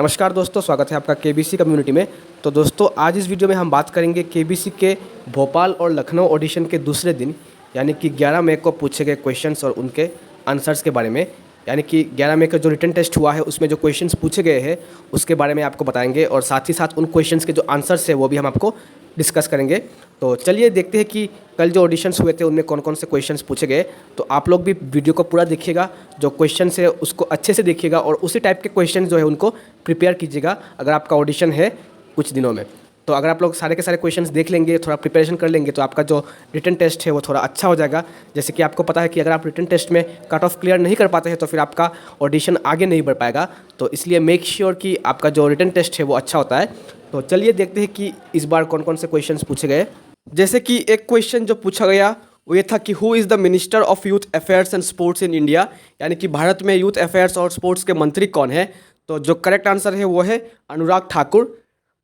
नमस्कार दोस्तों, स्वागत है आपका केबीसी कम्युनिटी में। तो दोस्तों, आज इस वीडियो में हम बात करेंगे केबीसी के भोपाल और लखनऊ ऑडिशन के दूसरे दिन यानी कि 11 मई को पूछे गए क्वेश्चंस और उनके आंसर्स के बारे में। यानी कि 11 मई का जो रिटन टेस्ट हुआ है उसमें जो क्वेश्चंस पूछे गए हैं उसके बारे में आपको बताएंगे और साथ ही साथ उन क्वेश्चंस के जो आंसर्स है वो भी हम आपको डिस्कस करेंगे। तो चलिए देखते हैं कि कल जो ऑडिशंस हुए थे उनमें कौन कौन से क्वेश्चंस पूछे गए। तो आप लोग भी वीडियो को पूरा देखिएगा, जो क्वेश्चंस है उसको अच्छे से देखिएगा और उसी टाइप के क्वेश्चन जो है उनको प्रिपेयर कीजिएगा अगर आपका ऑडिशन है कुछ दिनों में। तो अगर आप लोग सारे के सारे क्वेश्चंस देख लेंगे, थोड़ा प्रिपरेशन कर लेंगे, तो आपका जो रिटन टेस्ट है वो थोड़ा अच्छा हो जाएगा। जैसे कि आपको पता है कि अगर आप रिटन टेस्ट में कट ऑफ क्लियर नहीं कर पाते हैं तो फिर आपका ऑडिशन आगे नहीं बढ़ पाएगा। तो इसलिए मेक श्योर कि आपका जो रिटन टेस्ट है वो अच्छा होता है। तो चलिए देखते हैं कि इस बार कौन कौन से क्वेश्चंस पूछे गए। जैसे कि एक क्वेश्चन जो पूछा गया वो ये था कि who is the minister of youth affairs and sports in India, यानी कि भारत में यूथ अफेयर्स और स्पोर्ट्स के मंत्री कौन है। तो जो करेक्ट आंसर है वो है अनुराग ठाकुर।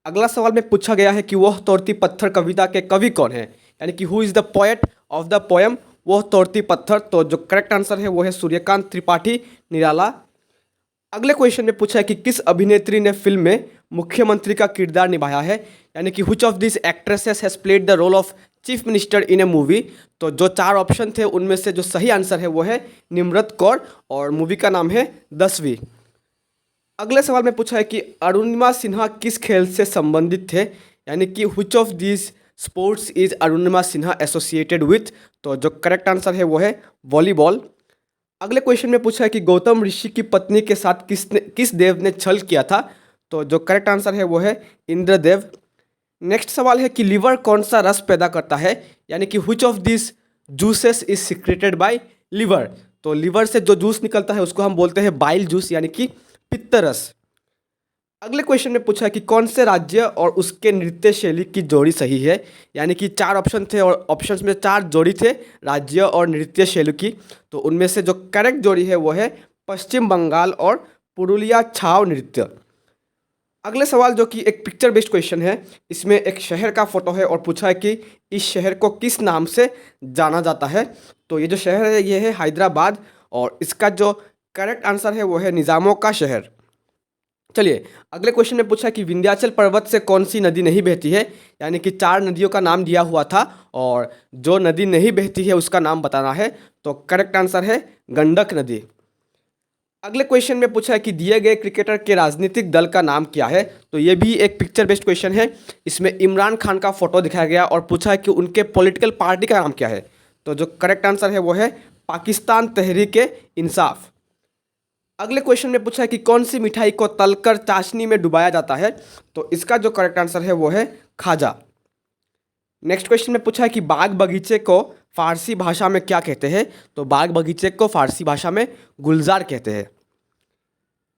अगला सवाल में पूछा गया है कि वह तोड़ती पत्थर कविता के कवि कौन है, यानी कि who is the poet of the poem वह तोड़ती पत्थर। तो जो करेक्ट आंसर है वो है सूर्यकांत त्रिपाठी निराला। अगले क्वेश्चन में पूछा है कि किस अभिनेत्री ने फिल्म में मुख्यमंत्री का किरदार निभाया है, यानी कि which of this actresses has played the role of chief minister in a movie. तो जो चार ऑप्शन थे उनमें से जो सही आंसर है वो है निम्रत कौर और मूवी का नाम है 10वीं। अगले सवाल में पूछा है कि अरुणिमा सिन्हा किस खेल से संबंधित थे, यानी कि which of this sports is Arunima Sinha associated with. तो जो करेक्ट आंसर है वो है वॉलीबॉल। अगले क्वेश्चन में पूछा है कि गौतम ऋषि की पत्नी के साथ किस देव ने छल किया था। तो जो करेक्ट आंसर है वो है इंद्रदेव। नेक्स्ट सवाल है कि लिवर कौन सा रस पैदा करता है, यानी कि which of this juices is secreted by liver. तो लिवर से जो जूस निकलता है उसको हम बोलते हैं बाइल जूस, यानी कि पित्त रस। अगले क्वेश्चन में पूछा है कि कौन से राज्य और उसके नृत्य शैली की जोड़ी सही है, यानी कि चार ऑप्शन थे और ऑप्शंस में चार जोड़ी थे राज्य और नृत्य शैली की। तो उनमें से जो करेक्ट जोड़ी है वो है पश्चिम बंगाल और पुरुलिया छाव नृत्य। अगले सवाल जो कि एक पिक्चर बेस्ड क्वेश्चन है, इसमें एक शहर का फोटो है और पूछा है कि इस शहर को किस नाम से जाना जाता है। तो ये जो शहर है ये है हैदराबाद और इसका जो करेक्ट आंसर है वो है निज़ामों का शहर। चलिए अगले क्वेश्चन में पूछा कि विंध्याचल पर्वत से कौन सी नदी नहीं बहती है, यानी कि चार नदियों का नाम दिया हुआ था और जो नदी नहीं बहती है उसका नाम बताना है। तो करेक्ट आंसर है गंडक नदी। अगले क्वेश्चन में पूछा है कि दिए गए क्रिकेटर के राजनीतिक दल का नाम क्या है। तो ये भी एक पिक्चर बेस्ड क्वेश्चन है, इसमें इमरान खान का फोटो दिखाया गया और पूछा है कि उनके पॉलिटिकल पार्टी का नाम क्या है। तो जो करेक्ट आंसर है वो है पाकिस्तान तहरीक इंसाफ। अगले क्वेश्चन में पूछा है कि कौन सी मिठाई को तलकर चाशनी में डुबाया जाता है। तो इसका जो करेक्ट आंसर है वो है खाजा। नेक्स्ट क्वेश्चन में पूछा है कि बाग बगीचे को फारसी भाषा में क्या कहते हैं। तो बाग बगीचे को फारसी भाषा में गुलजार कहते हैं।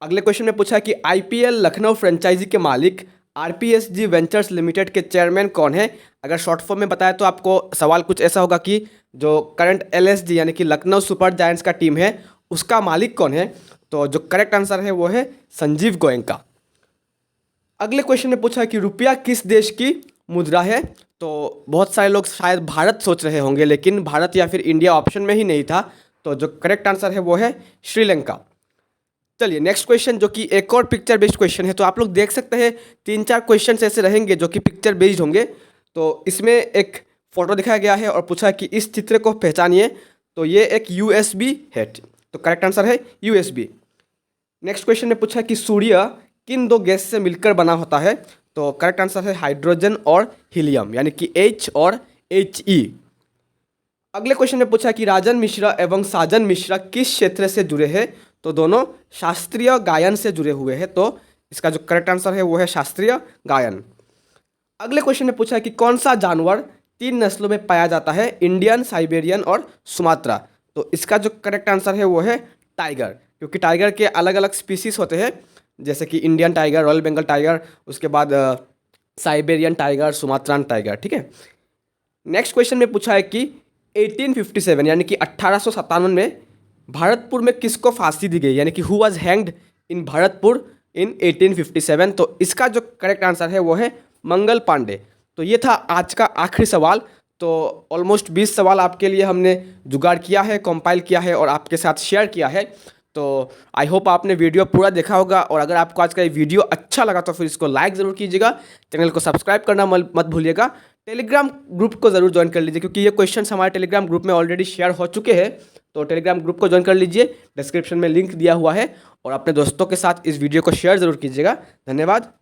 अगले क्वेश्चन में पूछा है कि आईपीएल लखनऊ फ्रेंचाइजी के मालिक आरपीएसजी वेंचर्स लिमिटेड के चेयरमैन कौन है। अगर शॉर्ट फॉर्म में बताया तो आपको सवाल कुछ ऐसा होगा कि जो करंट एलएसजी यानी कि लखनऊ सुपर जायंट्स का टीम है उसका मालिक कौन है। तो जो करेक्ट आंसर है वो है संजीव गोयनका। अगले क्वेश्चन में पूछा है कि रुपया किस देश की मुद्रा है। तो बहुत सारे लोग शायद भारत सोच रहे होंगे, लेकिन भारत या फिर इंडिया ऑप्शन में ही नहीं था। तो जो करेक्ट आंसर है वो है श्रीलंका। चलिए नेक्स्ट क्वेश्चन जो कि एक और पिक्चर बेस्ड क्वेश्चन है। तो आप लोग देख सकते हैं 3-4 क्वेश्चन ऐसे रहेंगे जो कि पिक्चर बेस्ड होंगे। तो इसमें एक फोटो दिखाया गया है और पूछा है कि इस चित्र को पहचानिए। तो ये एक यूएसबी है, तो करेक्ट आंसर है यूएसबी। नेक्स्ट क्वेश्चन में पूछा है कि सूर्य किन दो गैस से मिलकर बना होता है। तो करेक्ट आंसर है हाइड्रोजन और हीलियम, यानी कि H और He। अगले क्वेश्चन में पूछा है कि राजन मिश्रा एवं साजन मिश्रा किस क्षेत्र से जुड़े हैं। तो दोनों शास्त्रीय गायन से जुड़े हुए हैं। तो इसका जो करेक्ट आंसर है वो है शास्त्रीय गायन। अगले क्वेश्चन में पूछा है कि कौन सा जानवर 3 नस्लों में पाया जाता है, इंडियन, साइबेरियन और सुमात्रा। तो इसका जो करेक्ट आंसर है वो है टाइगर, क्योंकि टाइगर के अलग अलग स्पीसीज होते हैं, जैसे कि Indian tiger, royal Bengal tiger, उसके बाद साइबेरियन टाइगर, सुमात्रान टाइगर। ठीक है। नेक्स्ट क्वेश्चन में पूछा है कि 1857 यानी कि 1857 में भरतपुर में किसको फांसी दी गई, यानी कि हु वाज हैंग्ड इन भरतपुर इन 1857। तो इसका जो करेक्ट आंसर है वो है मंगल पांडे। तो ये था आज का आखिरी सवाल। तो ऑलमोस्ट 20 सवाल आपके लिए हमने जुगाड़ किया है, कंपाइल किया है और आपके साथ शेयर किया है। तो आई होप आपने वीडियो पूरा देखा होगा, और अगर आपको आज का ये वीडियो अच्छा लगा तो फिर इसको लाइक ज़रूर कीजिएगा, चैनल को सब्सक्राइब करना मत भूलिएगा, टेलीग्राम ग्रुप को ज़रूर ज्वाइन कर लीजिए क्योंकि ये क्वेश्चंस हमारे टेलीग्राम ग्रुप में ऑलरेडी शेयर हो चुके हैं। तो टेलीग्राम ग्रुप को ज्वाइन कर लीजिए, डिस्क्रिप्शन में लिंक दिया हुआ है, और अपने दोस्तों के साथ इस वीडियो को शेयर ज़रूर कीजिएगा। धन्यवाद।